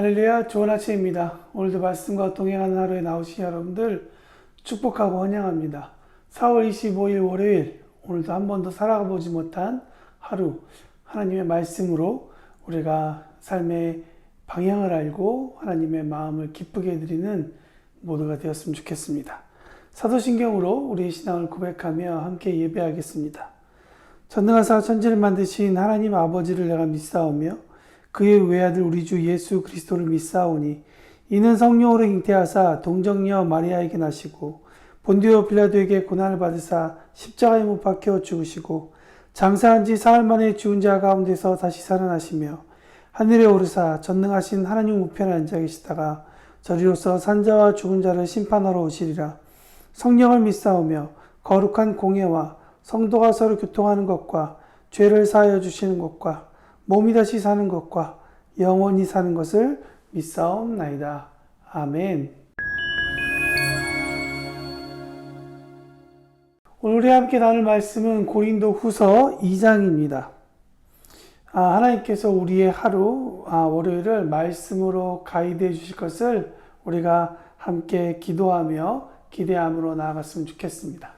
할렐루야, 좋은 아침입니다. 오늘도 말씀과 동행하는 하루에 나오신 여러분들 축복하고 환영합니다. 4월 25일 월요일, 오늘도 한 번도 살아가 보지 못한 하루, 하나님의 말씀으로 우리가 삶의 방향을 알고 하나님의 마음을 기쁘게 해드리는 모두가 되었으면 좋겠습니다. 사도신경으로 우리의 신앙을 고백하며 함께 예배하겠습니다. 전능하사 천지를 만드신 하나님 아버지를 내가 믿사오며 그의 외아들 우리 주 예수 그리스도를 믿사오니 이는 성령으로 잉태하사 동정녀 마리아에게 나시고 본디오 빌라도에게 고난을 받으사 십자가에 못 박혀 죽으시고 장사한 지 사흘 만에 죽은 자 가운데서 다시 살아나시며 하늘에 오르사 전능하신 하나님 우편에 앉아 계시다가 저리로서 산자와 죽은 자를 심판하러 오시리라. 성령을 믿사오며 거룩한 공예와 성도가 서로 교통하는 것과 죄를 사하여 주시는 것과 몸이 다시 사는 것과 영원히 사는 것을 믿사옵나이다. 아멘. 오늘 우리 함께 나눌 말씀은 고린도 후서 2장입니다. 하나님께서 우리의 하루, 월요일을 말씀으로 가이드해 주실 것을 우리가 함께 기도하며 기대함으로 나아갔으면 좋겠습니다.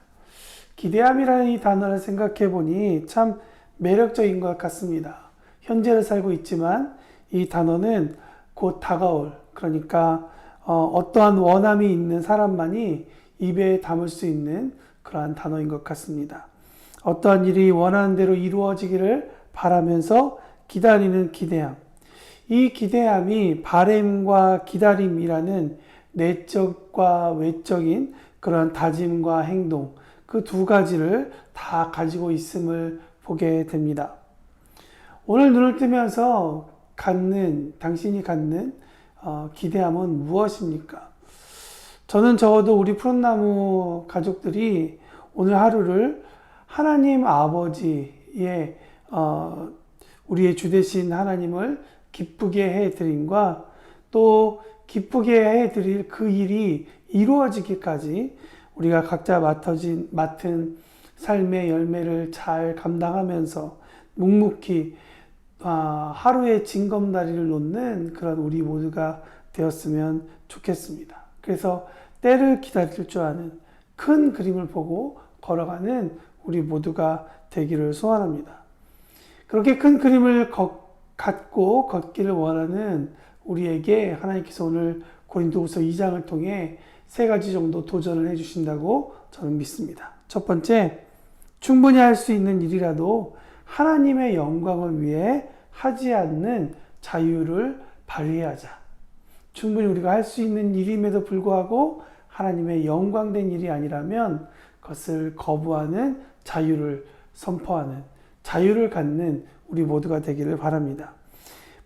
기대함이라는 이 단어를 생각해 보니 참 매력적인 것 같습니다. 현재를 살고 있지만 이 단어는 곧 다가올, 그러니까 어떠한 원함이 있는 사람만이 입에 담을 수 있는 그러한 단어인 것 같습니다. 어떠한 일이 원하는 대로 이루어지기를 바라면서 기다리는 기대함. 이 기대함이 바램과 기다림이라는 내적과 외적인 그런 다짐과 행동, 그 두 가지를 다 가지고 있음을 보게 됩니다. 오늘 눈을 뜨면서 당신이 갖는 기대함은 무엇입니까? 저는 적어도 우리 푸른나무 가족들이 오늘 하루를 하나님 아버지의 우리의 주 되신 하나님을 기쁘게 해드림과 또 기쁘게 해드릴 그 일이 이루어지기까지 우리가 각자 맡은 삶의 열매를 잘 감당하면서 묵묵히 하루의 징검다리를 놓는 그런 우리 모두가 되었으면 좋겠습니다. 그래서 때를 기다릴 줄 아는 큰 그림을 보고 걸어가는 우리 모두가 되기를 소원합니다. 그렇게 큰 그림을 갖고 걷기를 원하는 우리에게 하나님께서 오늘 고린도후서 2장을 통해 세 가지 정도 도전을 해주신다고 저는 믿습니다. 첫 번째, 충분히 할 수 있는 일이라도 하나님의 영광을 위해 하지 않는 자유를 발휘하자. 충분히 우리가 할 수 있는 일임에도 불구하고 하나님의 영광된 일이 아니라면 그것을 거부하는 자유를 선포하는, 자유를 갖는 우리 모두가 되기를 바랍니다.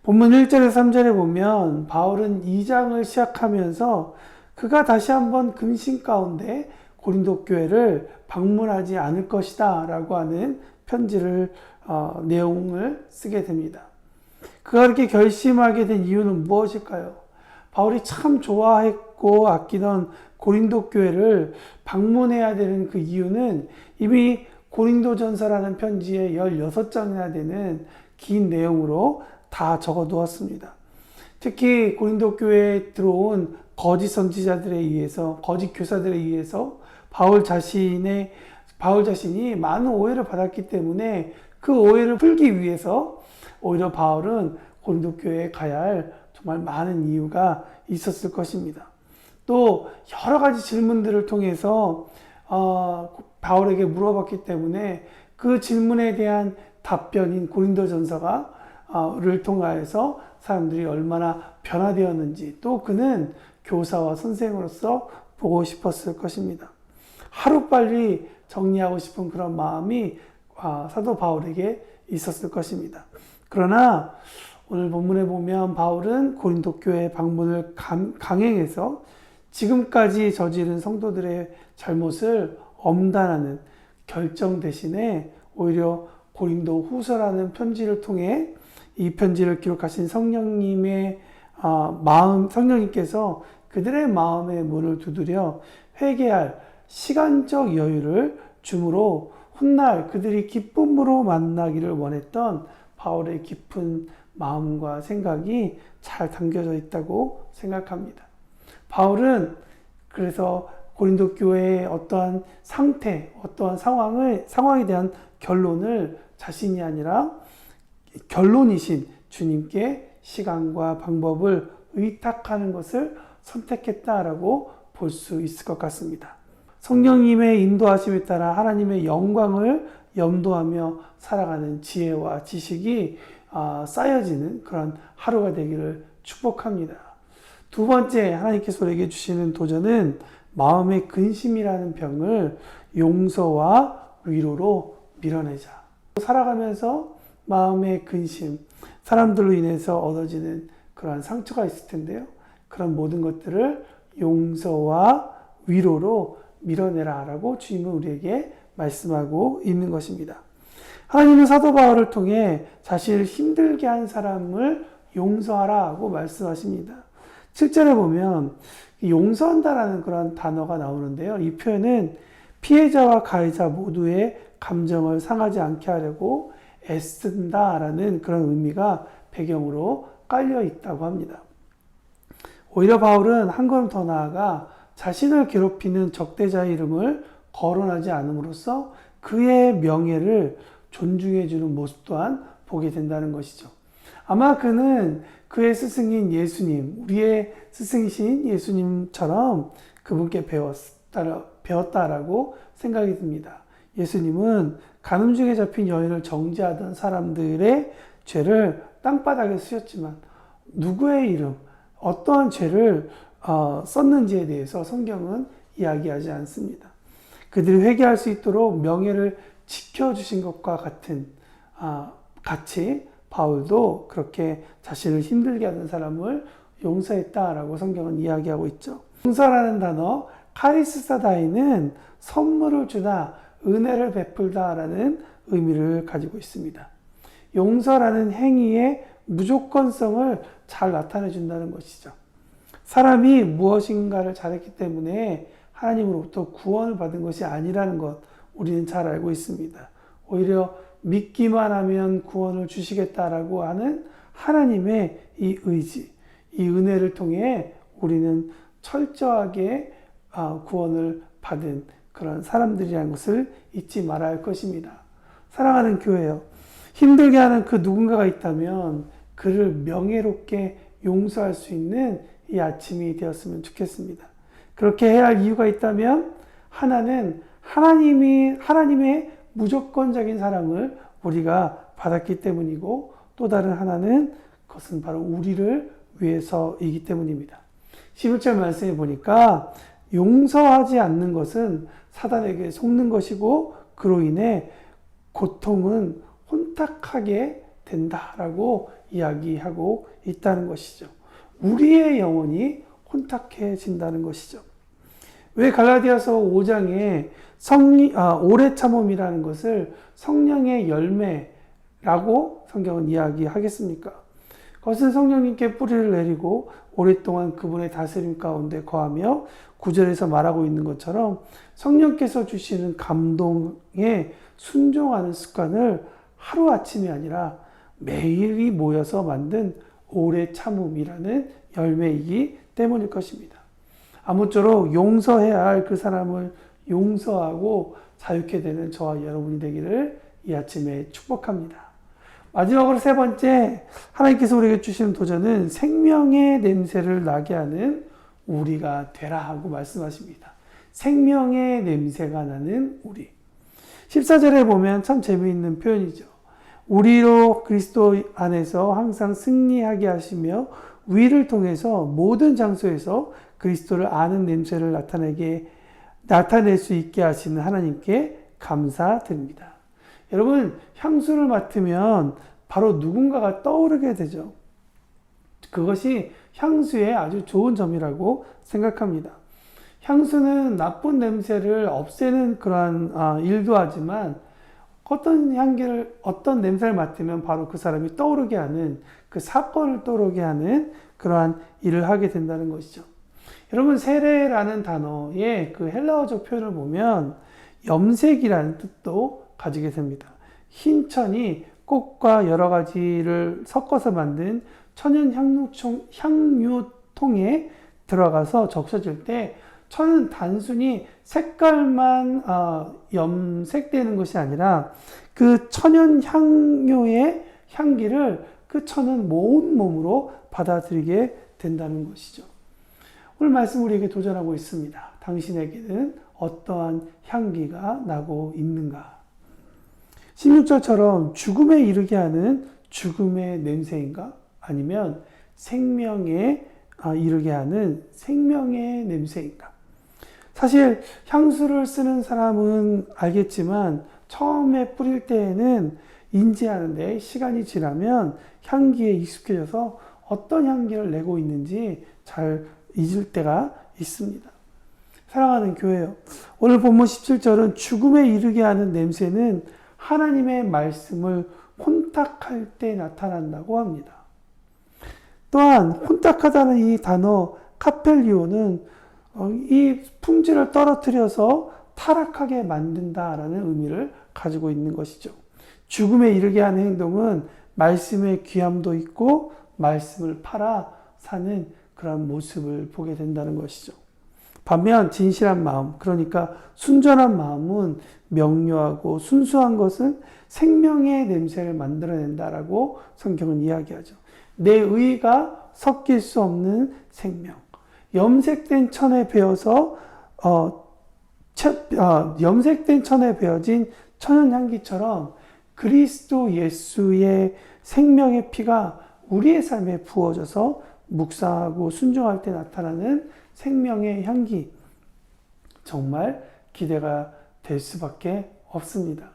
본문 1절에서 3절에 보면 바울은 2장을 시작하면서 그가 다시 한번 근심 가운데 고린도 교회를 방문하지 않을 것이다 라고 하는 편지를 내용을 쓰게 됩니다. 그가 그렇게 결심하게 된 이유는 무엇일까요? 바울이 참 좋아했고 아끼던 고린도 교회를 방문해야 되는 그 이유는 이미 고린도전서라는 편지에 16장이나 되는 긴 내용으로 다 적어두었습니다. 특히 고린도 교회에 들어온 거짓 선지자들에 의해서, 거짓 교사들에 의해서 바울 자신이 많은 오해를 받았기 때문에 그 오해를 풀기 위해서 오히려 바울은 고린도 교회에 가야 할 정말 많은 이유가 있었을 것입니다. 또 여러 가지 질문들을 통해서 바울에게 물어봤기 때문에 그 질문에 대한 답변인 고린도전서를 통하여서 사람들이 얼마나 변화되었는지 또 그는 교사와 선생으로서 보고 싶었을 것입니다. 하루빨리 정리하고 싶은 그런 마음이 사도 바울에게 있었을 것입니다. 그러나 오늘 본문에 보면 바울은 고린도 교회 방문을 강행해서 지금까지 저지른 성도들의 잘못을 엄단하는 결정 대신에 오히려 고린도 후서라는 편지를 통해 이 편지를 기록하신 성령님께서 그들의 마음의 문을 두드려 회개할 시간적 여유를 줌으로 훗날 그들이 기쁨으로 만나기를 원했던 바울의 깊은 마음과 생각이 잘 담겨져 있다고 생각합니다. 바울은 그래서 고린도 교회의 어떠한 상태, 어떠한 상황에 대한 결론을 자신이 아니라 결론이신 주님께 시간과 방법을 의탁하는 것을 선택했다라고 볼 수 있을 것 같습니다. 성령님의 인도하심에 따라 하나님의 영광을 염두하며 살아가는 지혜와 지식이 쌓여지는 그런 하루가 되기를 축복합니다. 두 번째, 하나님께서 우리에게 주시는 도전은 마음의 근심이라는 병을 용서와 위로로 밀어내자. 살아가면서 마음의 근심, 사람들로 인해서 얻어지는 그러한 상처가 있을 텐데요. 그런 모든 것들을 용서와 위로로 밀어내라 라고 주님은 우리에게 말씀하고 있는 것입니다. 하나님은 사도 바울을 통해 자신을 힘들게 한 사람을 용서하라고 말씀하십니다. 7절에 보면 용서한다라는 그런 단어가 나오는데요. 이 표현은 피해자와 가해자 모두의 감정을 상하지 않게 하려고 애쓴다라는 그런 의미가 배경으로 깔려 있다고 합니다. 오히려 바울은 한 걸음 더 나아가 자신을 괴롭히는 적대자의 이름을 거론하지 않음으로써 그의 명예를 존중해주는 모습 또한 보게 된다는 것이죠. 아마 그는 그의 스승인 예수님, 우리의 스승이신 예수님처럼 그분께 배웠다라고 생각이 듭니다. 예수님은 간음중에 잡힌 여인을 정죄하던 사람들의 죄를 땅바닥에 쓰셨지만 누구의 이름, 어떠한 죄를 썼는지에 대해서 성경은 이야기하지 않습니다. 그들이 회개할 수 있도록 명예를 지켜주신 것과 같이 바울도 그렇게 자신을 힘들게 하던 사람을 용서했다라고 성경은 이야기하고 있죠. 용서라는 단어 카리스사다이는 선물을 주다, 은혜를 베풀다라는 의미를 가지고 있습니다. 용서라는 행위의 무조건성을 잘 나타내 준다는 것이죠. 사람이 무엇인가를 잘했기 때문에 하나님으로부터 구원을 받은 것이 아니라는 것 우리는 잘 알고 있습니다. 오히려 믿기만 하면 구원을 주시겠다라고 하는 하나님의 이 의지, 이 은혜를 통해 우리는 철저하게 구원을 받은 그런 사람들이라는 것을 잊지 말아야 할 것입니다. 사랑하는 교회요. 힘들게 하는 그 누군가가 있다면 그를 명예롭게 용서할 수 있는 이 아침이 되었으면 좋겠습니다. 그렇게 해야 할 이유가 있다면 하나는 하나님의 무조건적인 사랑을 우리가 받았기 때문이고 또 다른 하나는 그것은 바로 우리를 위해서이기 때문입니다. 11절 말씀에 보니까 용서하지 않는 것은 사단에게 속는 것이고 그로 인해 고통은 혼탁하게 된다라고 이야기하고 있다는 것이죠. 우리의 영혼이 혼탁해진다는 것이죠. 왜 갈라디아서 5장에 오래 참음이라는 것을 성령의 열매라고 성경은 이야기하겠습니까? 그것은 성령님께 뿌리를 내리고 오랫동안 그분의 다스림 가운데 거하며 9절에서 말하고 있는 것처럼 성령께서 주시는 감동에 순종하는 습관을 하루아침이 아니라 매일이 모여서 만든 오래 참음이라는 열매이기 때문일 것입니다. 아무쪼록 용서해야 할 그 사람을 용서하고 자유케 되는 저와 여러분이 되기를 이 아침에 축복합니다. 마지막으로 세 번째, 하나님께서 우리에게 주시는 도전은 생명의 냄새를 나게 하는 우리가 되라 하고 말씀하십니다. 생명의 냄새가 나는 우리. 14절에 보면 참 재미있는 표현이죠. 우리로 그리스도 안에서 항상 승리하게 하시며 위를 통해서 모든 장소에서 그리스도를 아는 냄새를 나타낼 수 있게 하시는 하나님께 감사드립니다. 여러분, 향수를 맡으면 바로 누군가가 떠오르게 되죠. 그것이 향수의 아주 좋은 점이라고 생각합니다. 향수는 나쁜 냄새를 없애는 그러한 일도 하지만 어떤 냄새를 맡으면 바로 그 사람이 떠오르게 하는, 그 사건을 떠오르게 하는 그러한 일을 하게 된다는 것이죠. 여러분, 세례라는 단어의 그 헬라어적 표현을 보면 염색이라는 뜻도 가지게 됩니다. 흰 천이 꽃과 여러 가지를 섞어서 만든 천연 향유통에 들어가서 적셔질 때 천은 단순히 색깔만 염색되는 것이 아니라 그 천연 향료의 향기를 그 천은 온 몸으로 받아들이게 된다는 것이죠. 오늘 말씀 우리에게 도전하고 있습니다. 당신에게는 어떠한 향기가 나고 있는가? 16절처럼 죽음에 이르게 하는 죽음의 냄새인가? 아니면 생명에 이르게 하는 생명의 냄새인가? 사실 향수를 쓰는 사람은 알겠지만 처음에 뿌릴 때에는 인지하는데 시간이 지나면 향기에 익숙해져서 어떤 향기를 내고 있는지 잘 잊을 때가 있습니다. 사랑하는 교회요. 오늘 본문 17절은 죽음에 이르게 하는 냄새는 하나님의 말씀을 혼탁할 때 나타난다고 합니다. 또한 혼탁하다는 이 단어 카펠리오는 이 품질을 떨어뜨려서 타락하게 만든다라는 의미를 가지고 있는 것이죠. 죽음에 이르게 하는 행동은 말씀의 귀함도 있고 말씀을 팔아 사는 그런 모습을 보게 된다는 것이죠. 반면 진실한 마음, 그러니까 순전한 마음은 명료하고 순수한 것은 생명의 냄새를 만들어낸다라고 성경은 이야기하죠. 내 의가 섞일 수 없는 생명. 염색된 천에 베어서 염색된 천에 베어진 천연 향기처럼 그리스도 예수의 생명의 피가 우리의 삶에 부어져서 묵상하고 순종할 때 나타나는 생명의 향기, 정말 기대가 될 수밖에 없습니다.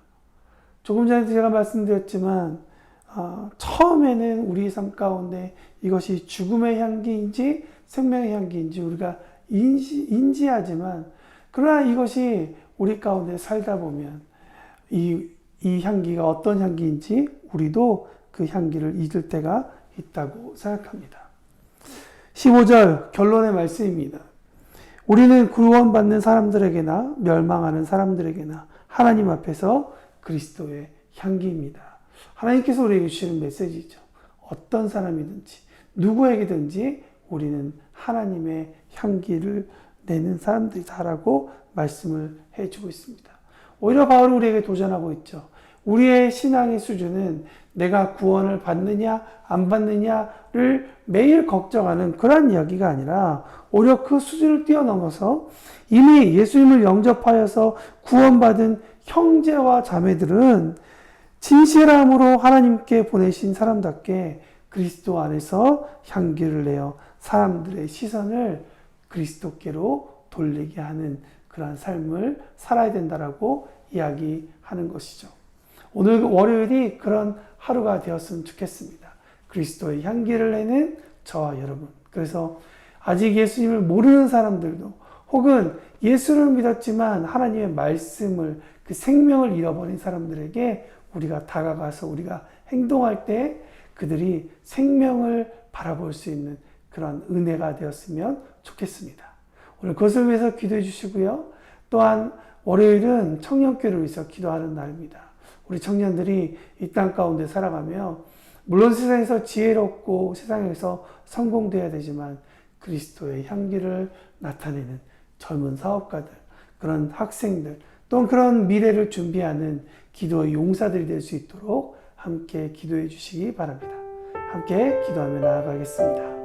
조금 전에 제가 말씀드렸지만 처음에는 우리 삶 가운데 이것이 죽음의 향기인지 생명의 향기인지 우리가 인지하지만 그러나 이것이 우리 가운데 살다 보면 이 향기가 어떤 향기인지 우리도 그 향기를 잊을 때가 있다고 생각합니다. 15절 결론의 말씀입니다. 우리는 구원받는 사람들에게나 멸망하는 사람들에게나 하나님 앞에서 그리스도의 향기입니다. 하나님께서 우리에게 주시는 메시지죠. 어떤 사람이든지 누구에게든지 우리는 하나님의 향기를 내는 사람들이다라고 말씀을 해주고 있습니다. 오히려 바울이 우리에게 도전하고 있죠. 우리의 신앙의 수준은 내가 구원을 받느냐 안 받느냐를 매일 걱정하는 그런 이야기가 아니라 오히려 그 수준을 뛰어넘어서 이미 예수님을 영접하여서 구원받은 형제와 자매들은 진실함으로 하나님께 보내신 사람답게 그리스도 안에서 향기를 내어 사람들의 시선을 그리스도께로 돌리게 하는 그러한 삶을 살아야 된다라고 이야기하는 것이죠. 오늘 월요일이 그런 하루가 되었으면 좋겠습니다. 그리스도의 향기를 내는 저와 여러분. 그래서 아직 예수님을 모르는 사람들도 혹은 예수를 믿었지만 하나님의 말씀을 그 생명을 잃어버린 사람들에게 우리가 다가가서 우리가 행동할 때 그들이 생명을 바라볼 수 있는 그런 은혜가 되었으면 좋겠습니다. 오늘 그것을 위해서 기도해 주시고요. 또한 월요일은 청년교회를 위해서 기도하는 날입니다. 우리 청년들이 이 땅 가운데 살아가며 물론 세상에서 지혜롭고 세상에서 성공돼야 되지만 그리스도의 향기를 나타내는 젊은 사업가들, 그런 학생들, 또 그런 미래를 준비하는 기도의 용사들이 될 수 있도록 함께 기도해 주시기 바랍니다. 함께 기도하며 나아가겠습니다.